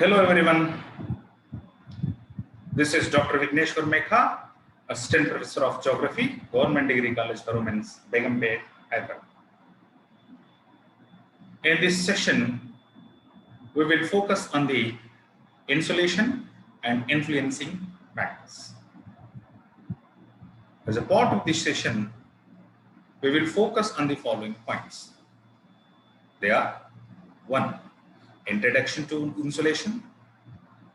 Hello everyone, this is Dr. Vigneshwar Mekha, Assistant Professor of Geography, Government Degree College for Women's, Begumpet, Hyderabad. In this session, we will focus on the insolation and influencing factors. As a part of this session, we will focus on the following points. They are 1. Introduction to insolation,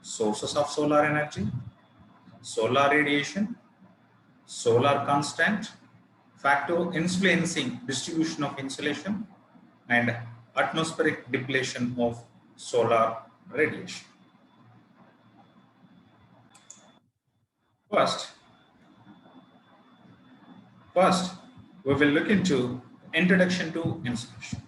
sources of solar energy, solar radiation, solar constant, factor influencing distribution of insolation, and atmospheric depletion of solar radiation. First, we will look into introduction to insolation.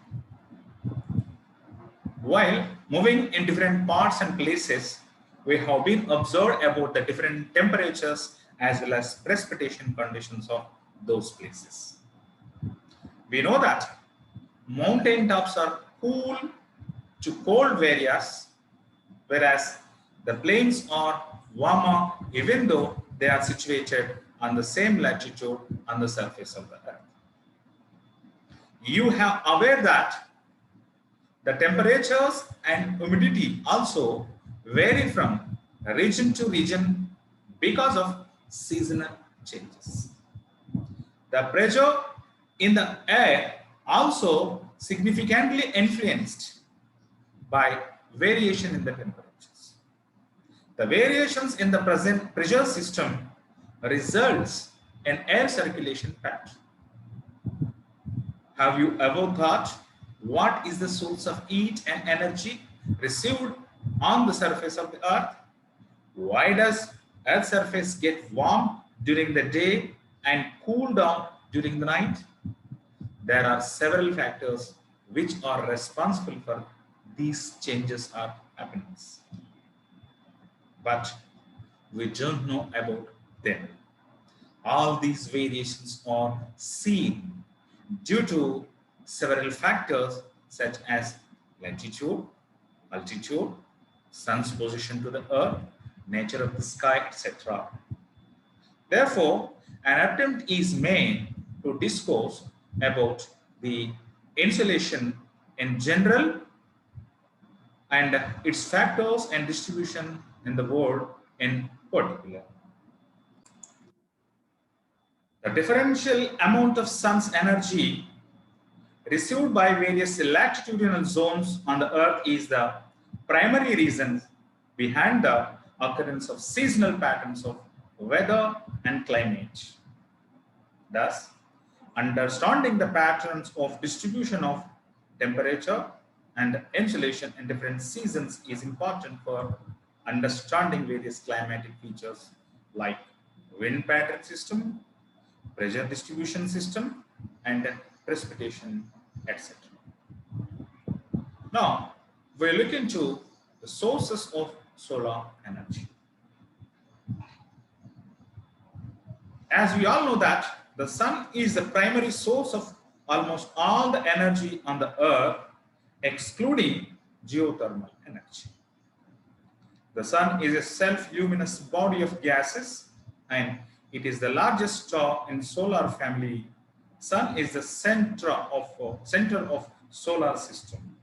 While moving in different parts and places, we have been observed about the different temperatures as well as precipitation conditions of those places. We know that mountain tops are cool to cold areas, whereas the plains are warmer even though they are situated on the same latitude on the surface of the earth. You have aware that the temperatures and humidity also vary from region to region because of seasonal changes. The pressure in the air also significantly influenced by variation in the temperatures. The variations in the present pressure system results in air circulation pattern. Have you ever thought what is the source of heat and energy received on the surface of the earth? Why does earth's surface get warm during the day and cool down during the night? There are several factors which are responsible for these changes or happenings, but we don't know about them. All these variations are seen due to several factors such as latitude, altitude, sun's position to the earth, nature of the sky, etc. Therefore, an attempt is made to discourse about the insolation in general and its factors and distribution in the world in particular. The differential amount of sun's energy received by various latitudinal zones on the earth is the primary reason behind the occurrence of seasonal patterns of weather and climate. Thus, understanding the patterns of distribution of temperature and insolation in different seasons is important for understanding various climatic features like wind pattern system, pressure distribution system, and precipitation, etc. Now, we look into the sources of solar energy. As we all know that the sun is the primary source of almost all the energy on the earth, excluding geothermal energy. The sun is a self-luminous body of gases and it is the largest star in solar family. Sun is the center of solar system.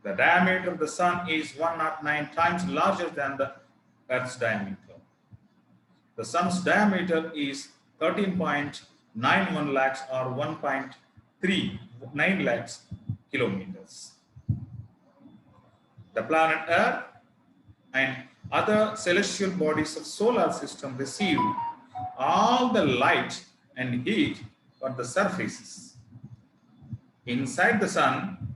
The diameter of the sun is 109 times larger than the Earth's diameter. The sun's diameter is 13.91 lakhs or 1.39 lakhs kilometers. The planet Earth and other celestial bodies of solar system receive all the light and heat from the surfaces. Inside the sun,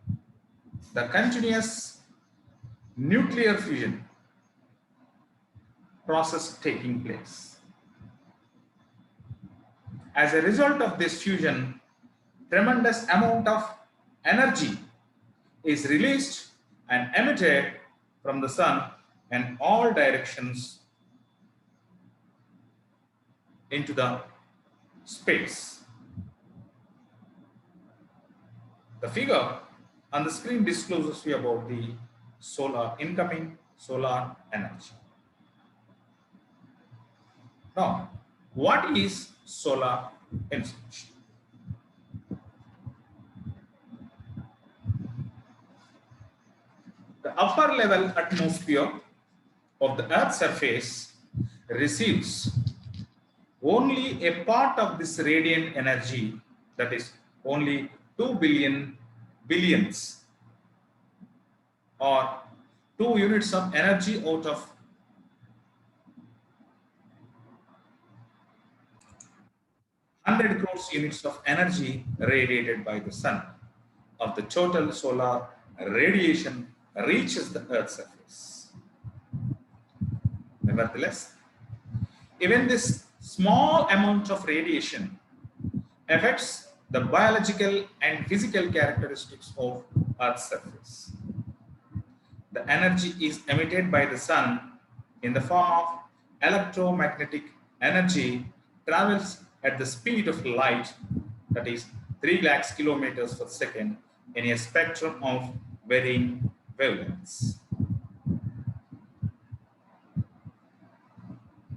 the continuous nuclear fusion process taking place. As a result of this fusion, tremendous amount of energy is released and emitted from the sun in all directions into the space. The figure on the screen discloses you about the incoming solar energy. Now, what is solar insolation? The upper level atmosphere of the Earth's surface receives only a part of this radiant energy, that is only 2 billion billions or 2 units of energy out of 100 crores units of energy radiated by the sun of the total solar radiation reaches the Earth's surface. Nevertheless, even this small amount of radiation affects the biological and physical characteristics of Earth's surface. The energy is emitted by the sun in the form of electromagnetic energy, travels at the speed of light, that is 3 lakhs kilometers per second, in a spectrum of varying wavelengths.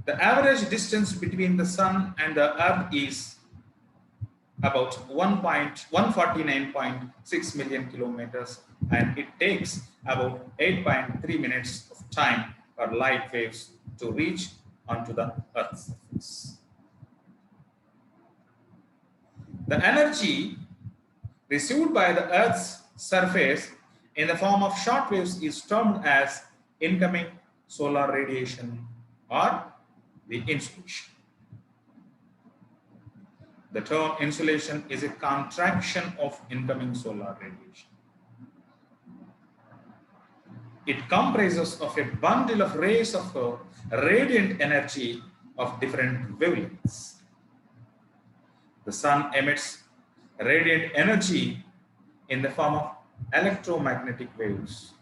The average distance between the sun and the earth is about 149.6 million kilometers, and it takes about 8.3 minutes of time for light waves to reach onto the Earth's surface. The energy received by the Earth's surface in the form of short waves is termed as incoming solar radiation or the insolation. The term insolation is a contraction of incoming solar radiation. It comprises of a bundle of rays of radiant energy of different wavelengths. The sun emits radiant energy in the form of electromagnetic waves.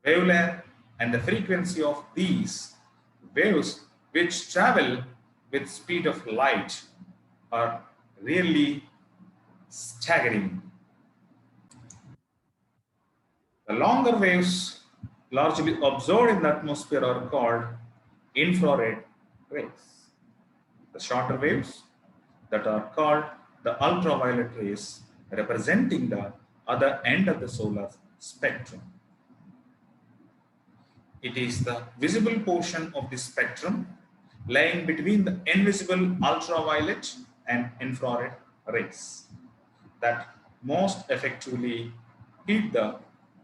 The wavelength and the frequency of these waves, which travel with speed of light, are really staggering. The longer waves largely observed in the atmosphere are called infrared rays. The shorter waves that are called the ultraviolet rays, representing the other end of the solar spectrum. It is the visible portion of the spectrum lying between the invisible ultraviolet and infrared rays that most effectively heat the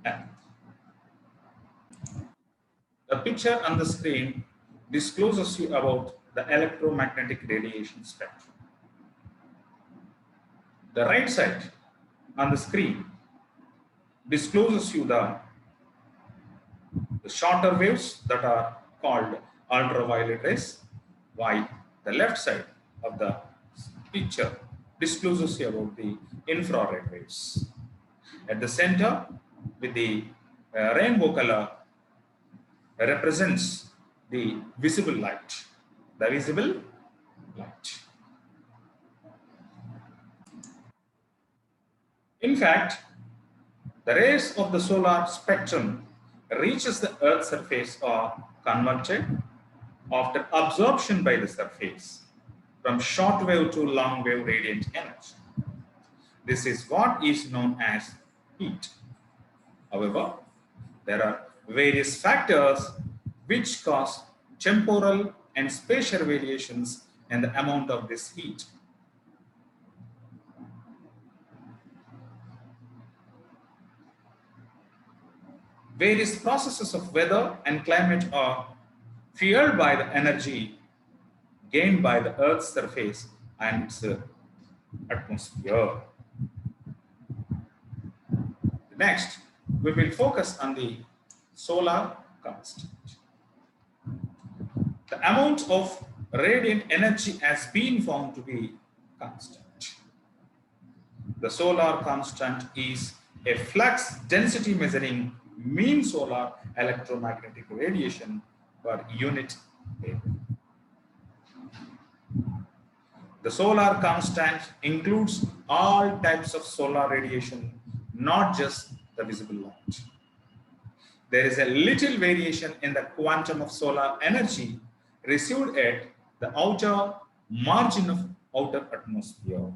Earth. The picture on the screen discloses you about the electromagnetic radiation spectrum. The right side on the screen discloses you the shorter waves that are called ultraviolet rays, while the left side of the picture discloses you about the infrared waves. At the center, with the rainbow color, represents the visible light. The visible light. In fact, the rays of the solar spectrum reaches the Earth's surface are converted after absorption by the surface from short wave to long wave radiant energy. This is what is known as heat. However, there are various factors which cause temporal and spatial variations in the amount of this heat. Various processes of weather and climate are fueled by the energy gained by the Earth's surface and its atmosphere. Next, we will focus on the solar constant. The amount of radiant energy has been found to be constant. The solar constant is a flux density measuring mean solar electromagnetic radiation per unit area. The solar constant includes all types of solar radiation, not just the the visible light. There is a little variation in the quantum of solar energy received at the outer margin of outer atmosphere.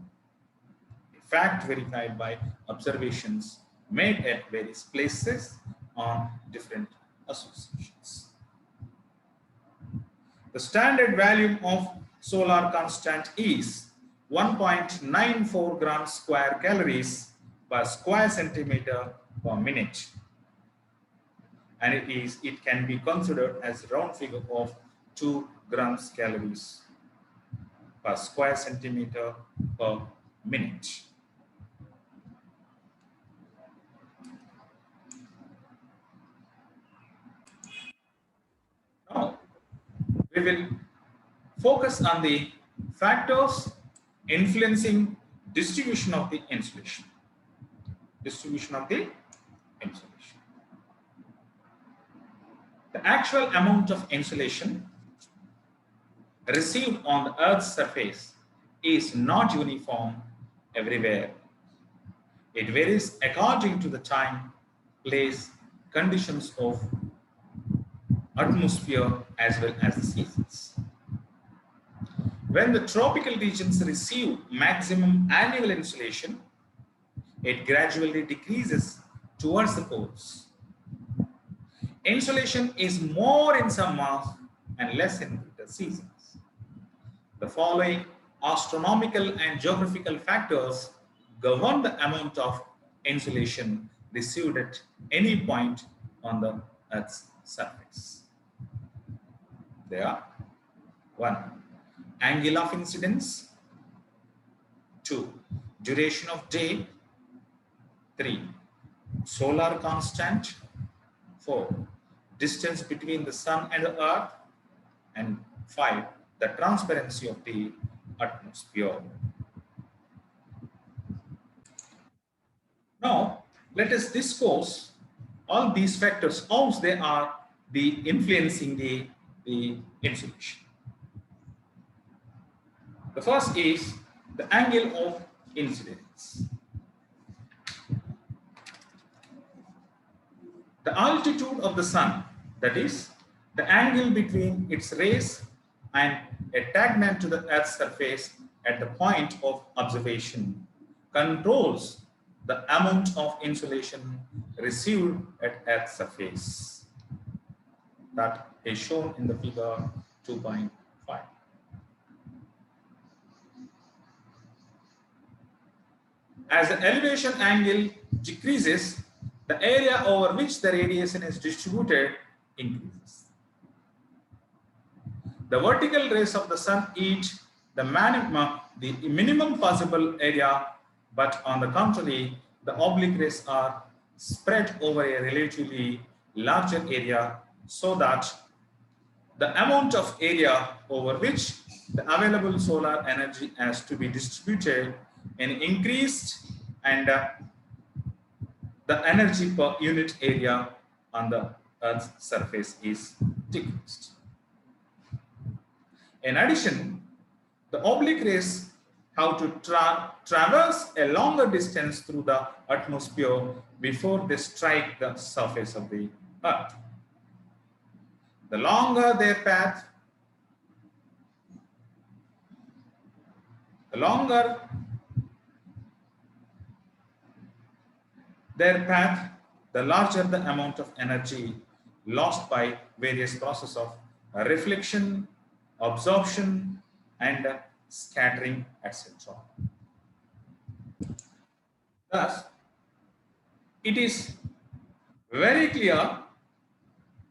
A fact verified by observations made at various places on different associations. The standard value of solar constant is 1.94 grams square calories per square centimeter per minute, and it can be considered as a round figure of 2 grams calories per square centimeter per minute. Now we will focus on the factors influencing distribution of the insolation. Distribution of the insolation. The actual amount of insolation received on the Earth's surface is not uniform everywhere. It varies according to the time, place, conditions of atmosphere as well as the seasons. When the tropical regions receive maximum annual insolation, it gradually decreases towards the poles. Insolation is more in summer and less in winter seasons. The following astronomical and geographical factors govern the amount of insolation received at any point on the Earth's surface. They are: 1. Angle of incidence. 2. Duration of day. 3. Solar constant. 4. Distance between the sun and the earth. And 5. The transparency of the atmosphere. Now, let us discuss all these factors, how they are influencing the insolation. The first is the angle of incidence. The altitude of the sun, that is, the angle between its rays and attachment to the Earth's surface at the point of observation, controls the amount of insolation received at Earth's surface. That is shown in the figure 2.5. As the elevation angle decreases, the area over which the radiation is distributed increases. The vertical rays of the sun eat the minimum possible area, but on the contrary, the oblique rays are spread over a relatively larger area, so that the amount of area over which the available solar energy has to be distributed and increased, and the energy per unit area on the Earth's surface is decreased. In addition, the oblique rays have to traverse a longer distance through the atmosphere before they strike the surface of the Earth. The longer their path, the larger the amount of energy lost by various processes of reflection, absorption, and scattering, etc. Thus, it is very clear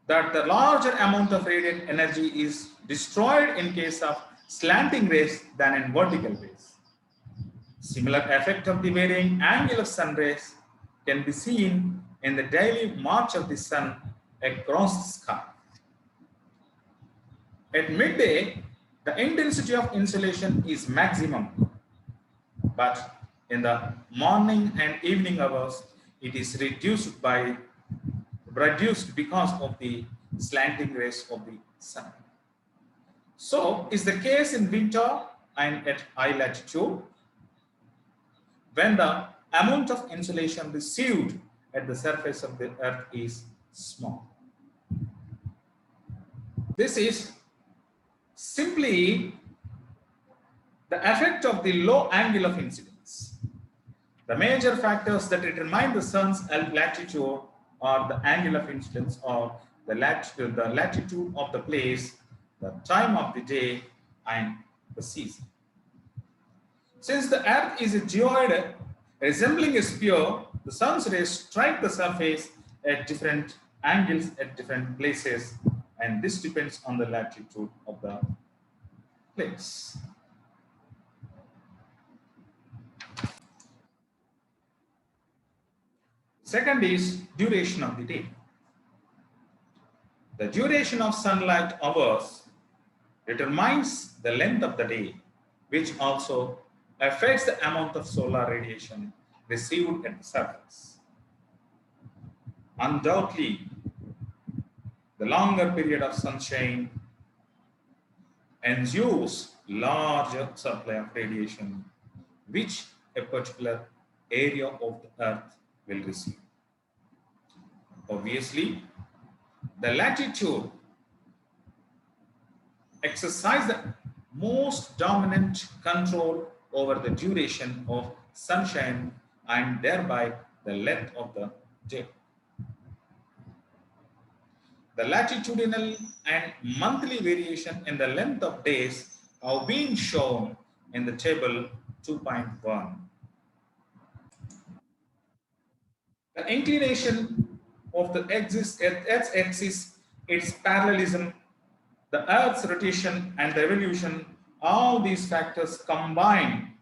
that the larger amount of radiant energy is destroyed in case of slanting rays than in vertical rays. Similar effect of the varying angle of sun rays can be seen in the daily march of the sun across the sky. At midday, the intensity of insolation is maximum, but in the morning and evening hours, it is reduced because of the slanting rays of the sun. So is the case in winter and at high latitude, when the amount of insolation received at the surface of the earth is small. This is simply the effect of the low angle of incidence. The major factors that determine the sun's latitude are the angle of incidence, or the latitude of the place, the time of the day, and the season. Since the earth is a geoid resembling a sphere, the sun's rays strike the surface at different angles at different places, and this depends on the latitude of the place. Second is duration of the day. The duration of sunlight hours determines the length of the day, which also affects the amount of solar radiation received at the surface. Undoubtedly, the longer period of sunshine ensures larger supply of radiation, which a particular area of the earth will receive. Obviously, the latitude exercises the most dominant control over the duration of sunshine and thereby the length of the day. The latitudinal and monthly variation in the length of days are being shown in the table 2.1. The inclination of the Earth's axis, its parallelism, the Earth's rotation and the revolution, all these factors combine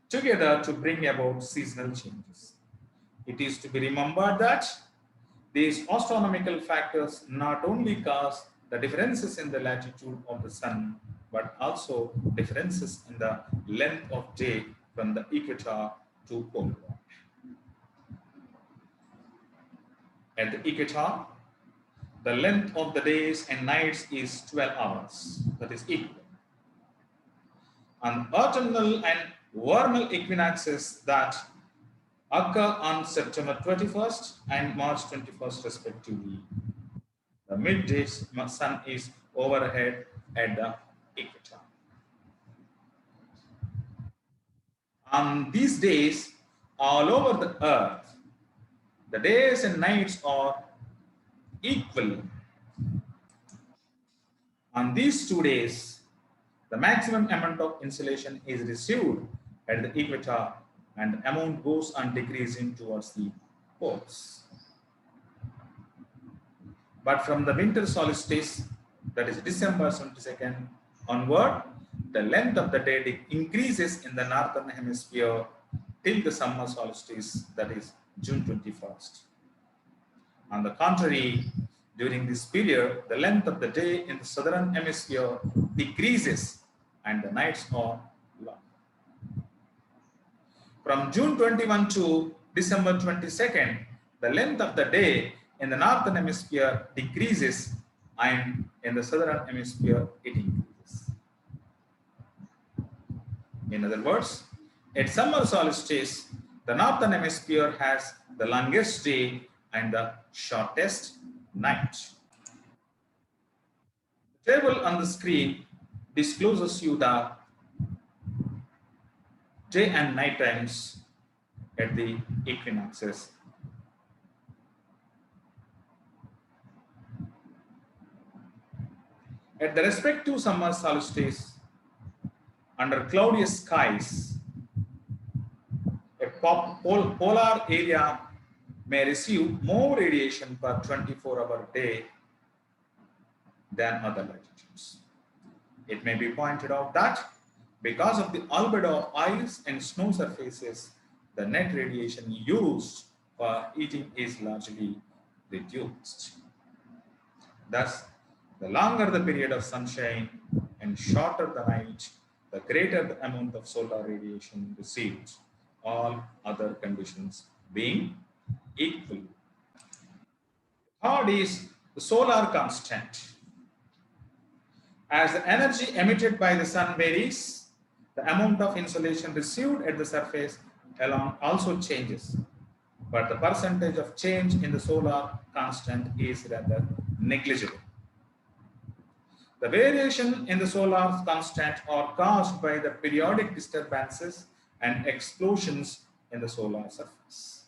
together to bring about seasonal changes. It is to be remembered that these astronomical factors not only cause the differences in the latitude of the sun, but also differences in the length of day from the equator to pole. At the equator, the length of the days and nights is 12 hours, that is equal. On autumnal and vernal equinoxes that occur on September 21st and March 21st respectively, the midday sun is overhead at the equator. On these days, all over the earth, the days and nights are equal. On these 2 days, the maximum amount of insolation is received at the equator, and the amount goes on decreasing towards the poles. But from the winter solstice, that is December 22nd onward, the length of the day increases in the northern hemisphere till the summer solstice, that is June 21st. On the contrary, during this period, the length of the day in the southern hemisphere decreases and the nights are long. From June 21 to December 22nd, the length of the day in the northern hemisphere decreases and in the southern hemisphere it increases. In other words, at summer solstice, the northern hemisphere has the longest day and the shortest night. The table on the screen discloses you the day and night times at the equinoxes. At the respective summer solstice, under cloudiest skies, a polar area may receive more radiation per 24-hour day than other latitudes. It may be pointed out that because of the albedo of ice and snow surfaces, the net radiation used for heating is largely reduced. Thus, the longer the period of sunshine and shorter the night, the greater the amount of solar radiation received, all other conditions being equal. Third is the solar constant. As the energy emitted by the sun varies, the amount of insolation received at the surface alone also changes. but the percentage of change in the solar constant is rather negligible. The variation in the solar constant are caused by the periodic disturbances and explosions in the solar surface.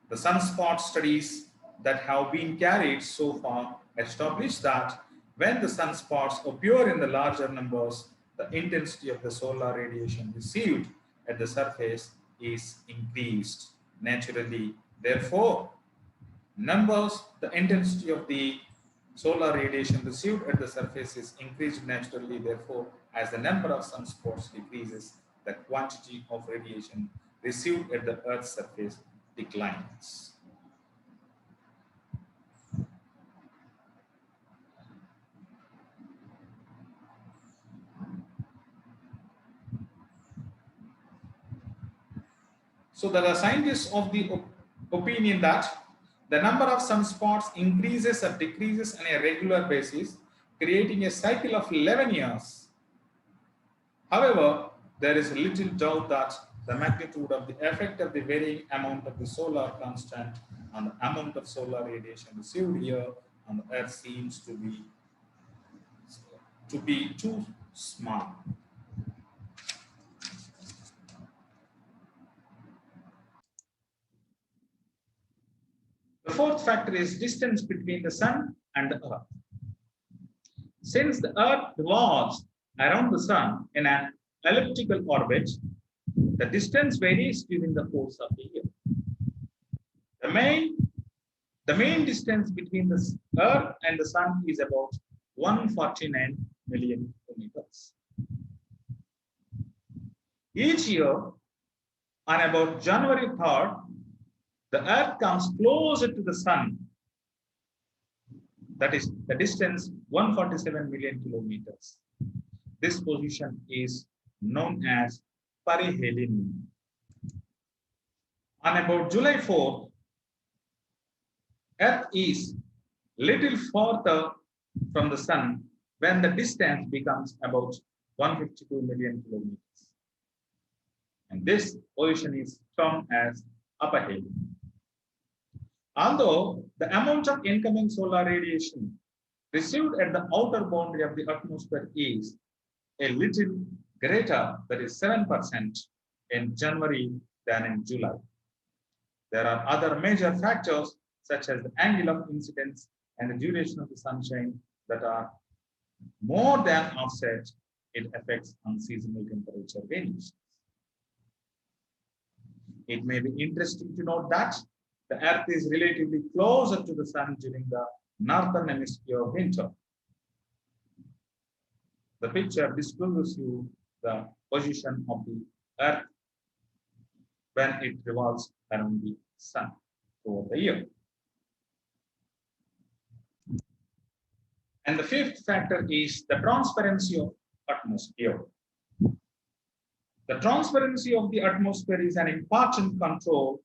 The sunspot studies that have been carried so far establish that when the sunspots appear in the larger numbers, the intensity of the solar radiation received at the surface is increased naturally. Therefore, the intensity of the solar radiation received at the surface is increased naturally. Therefore, as the number of sunspots decreases, the quantity of radiation received at the Earth's surface declines. So there are scientists of the opinion that the number of sunspots increases or decreases on a regular basis, creating a cycle of 11 years. However, there is little doubt that the magnitude of the effect of the varying amount of the solar constant and the amount of solar radiation received here on the Earth seems to be too small. The fourth factor is distance between the Sun and the Earth. Since the Earth revolves around the Sun in an elliptical orbit, the distance varies during the course of the year. The main distance between the Earth and the Sun is about 149 million kilometers. Each year, on about January 3rd, the Earth comes closer to the Sun. That is the distance 147 million kilometers. This position is known as perihelion. On about July 4th, Earth is little further from the Sun when the distance becomes about 152 million kilometers. And this position is termed as aphelion. Although the amount of incoming solar radiation received at the outer boundary of the atmosphere is a little greater, that is 7% in January than in July. There are other major factors such as the angle of incidence and the duration of the sunshine that are more than offset its effects on seasonal temperature variations. It may be interesting to note that the Earth is relatively closer to the Sun during the northern hemisphere winter. The picture discloses you the position of the Earth when it revolves around the Sun over the year. And the fifth factor is the transparency of atmosphere. The transparency of the atmosphere is an important control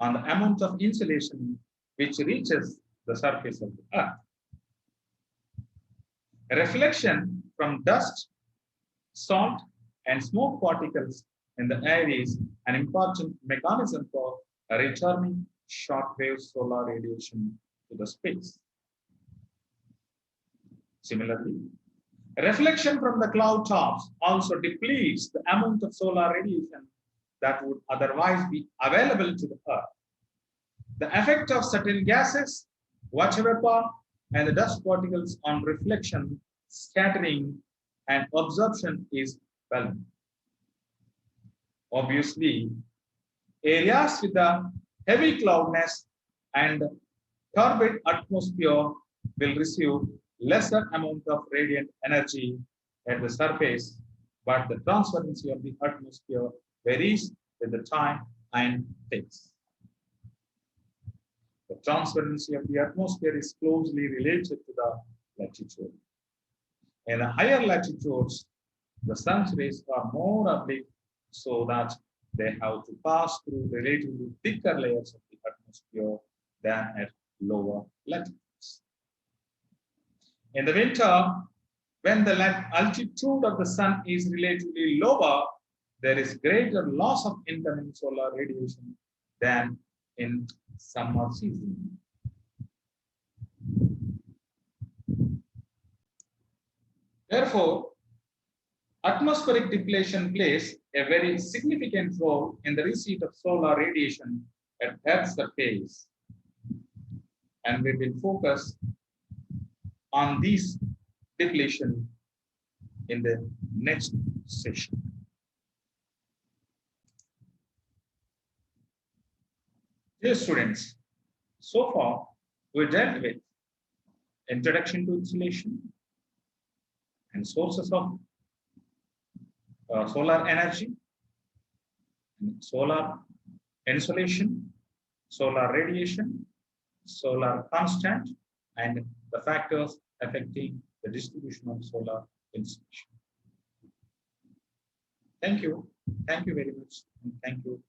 on the amount of insolation which reaches the surface of the Earth. A reflection from dust, salt, and smoke particles in the air is an important mechanism for returning shortwave solar radiation to the space. Similarly, a reflection from the cloud tops also depletes the amount of solar radiation that would otherwise be available to the Earth. The effect of certain gases, water vapor, and the dust particles on reflection, scattering, and absorption is well known. Obviously, areas with a heavy cloudiness and turbid atmosphere will receive lesser amount of radiant energy at the surface, but the transparency of the atmosphere varies with the time and phase. The transparency of the atmosphere is closely related to the latitude. In the higher latitudes, the sun's rays are more oblique so that they have to pass through relatively thicker layers of the atmosphere than at lower latitudes. In the winter, when the altitude of the sun is relatively lower, there is greater loss of incoming solar radiation than in summer season. Therefore, atmospheric depletion plays a very significant role in the receipt of solar radiation at Earth's surface. And we will focus on this depletion in the next session. Dear students, so far we dealt with introduction to insulation and sources of solar energy, solar insolation, solar radiation, solar constant, and the factors affecting the distribution of solar insolation. Thank you. Thank you very much. And thank you